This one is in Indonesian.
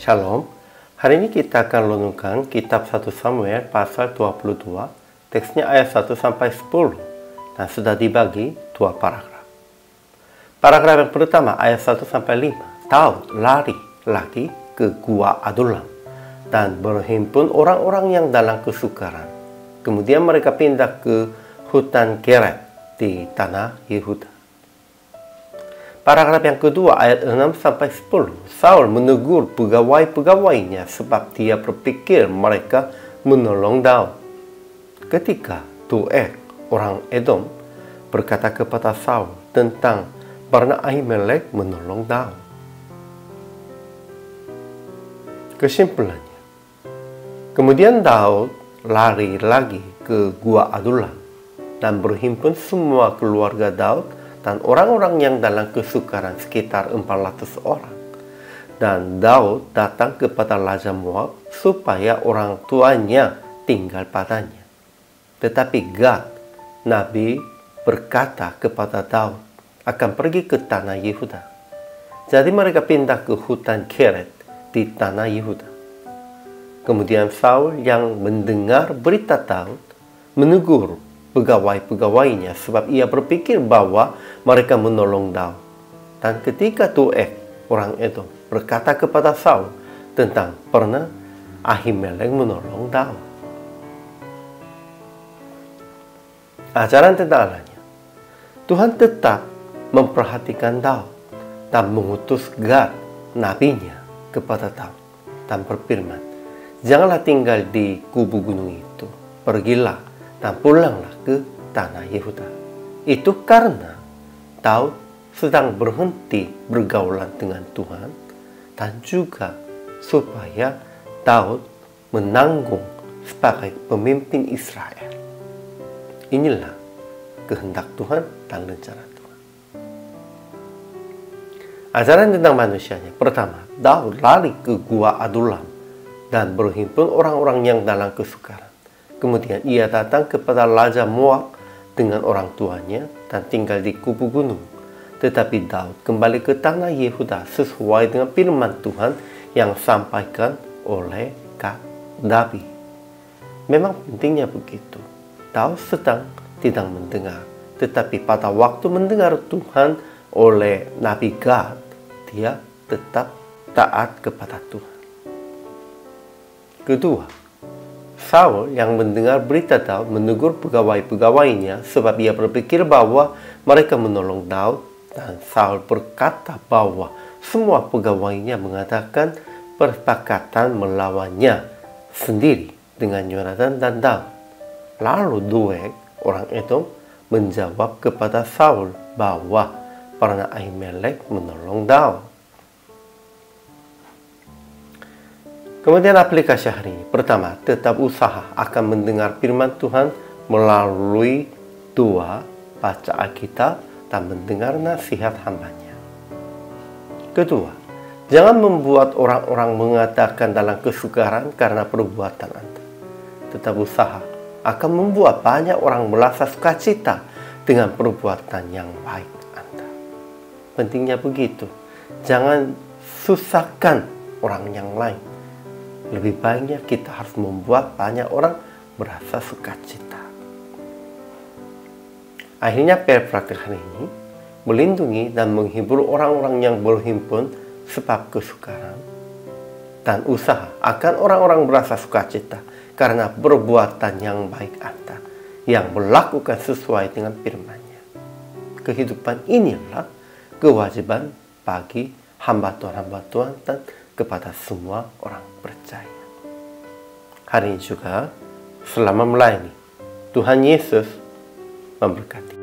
Shalom, hari ini kita akan renungkan kitab 1 Samuel pasal 22, teksnya ayat 1 sampai 10, dan sudah dibagi dua paragraf. Paragraf yang pertama ayat 1 sampai 5, Daud lari lagi ke Gua Adulam dan berhimpun orang-orang yang dalam kesukaran. Kemudian mereka pindah ke hutan Keret di tanah Yehuda. Paragraf yang kedua ayat 6 sampai 10. Saul menegur pegawai-pegawainya sebab dia berpikir mereka menolong Daud. Ketika Doeg, orang Edom, berkata kepada Saul tentang karena Ahimelek menolong Daud. Kesimpulannya, kemudian Daud lari lagi ke Gua Adulam dan berhimpun semua keluarga Daud dan orang-orang yang dalam kesukaran sekitar 400 orang. Dan Daud datang kepada Raja Moab supaya orang tuanya tinggal padanya. Tetapi Gad, Nabi, berkata kepada Daud akan pergi ke tanah Yehuda. Jadi mereka pindah ke hutan Keret di tanah Yehuda. Kemudian Saul yang mendengar berita Daud menegur pegawai-pegawainya sebab ia berpikir bahwa mereka menolong Daud. Dan ketika Doeg, orang Edom, berkata kepada Saul tentang pernah Ahimelek menolong Daud. Ajaran tentang Allahnya, Tuhan tetap memperhatikan Daud dan mengutus Gad, nabinya, kepada Daud dan berfirman, janganlah tinggal di kubu gunung itu, pergilah dan pulanglah ke tanah Yehuda. Itu karena Daud sedang berhenti bergaulan dengan Tuhan dan juga supaya Daud menanggung sebagai pemimpin Israel. Inilah kehendak Tuhan dan rencana Tuhan. Ajaran tentang manusianya. Pertama, Daud lari ke Gua Adulam dan berhimpun orang-orang yang dalam kesukaran. Kemudian ia datang kepada Raja Moab dengan orang tuanya dan tinggal di kubu gunung. Tetapi Daud kembali ke tanah Yehuda sesuai dengan firman Tuhan yang disampaikan oleh Gad, Nabi. Memang pentingnya begitu. Daud sedang tidak mendengar. Tetapi pada waktu mendengar Tuhan oleh Nabi Gad, dia tetap taat kepada Tuhan. Kedua, Saul yang mendengar berita Daud menegur pegawai-pegawainya sebab ia berpikir bahwa mereka menolong Daud, dan Saul berkata bahwa semua pegawainya mengadakan persepakatan melawannya sendiri dengan Yonatan dan Daud. Lalu Doeg, orang Edom, menjawab kepada Saul bahwa karena Ahimelek menolong Daud. Kemudian aplikasi hari ini. Pertama, tetap usaha akan mendengar firman Tuhan melalui doa, baca Alkitab, dan mendengar nasihat hambanya. Kedua, jangan membuat orang-orang mengatakan dalam kesukaran karena perbuatan Anda. Tetap usaha akan membuat banyak orang merasa sukacita dengan perbuatan yang baik Anda. Pentingnya begitu. Jangan susahkan orang yang lain. Lebih baiknya kita harus membuat banyak orang merasa sukacita. Akhirnya praktik hari ini melindungi dan menghibur orang-orang yang berhimpun sebab kesukaran dan usaha akan orang-orang merasa sukacita karena perbuatan yang baik Anda yang melakukan sesuai dengan firman-Nya. Kehidupan inilah kewajiban bagi hamba Tuhan dan kepada semua orang percaya. Hari ini juga selama melayani, Tuhan Yesus memberkati.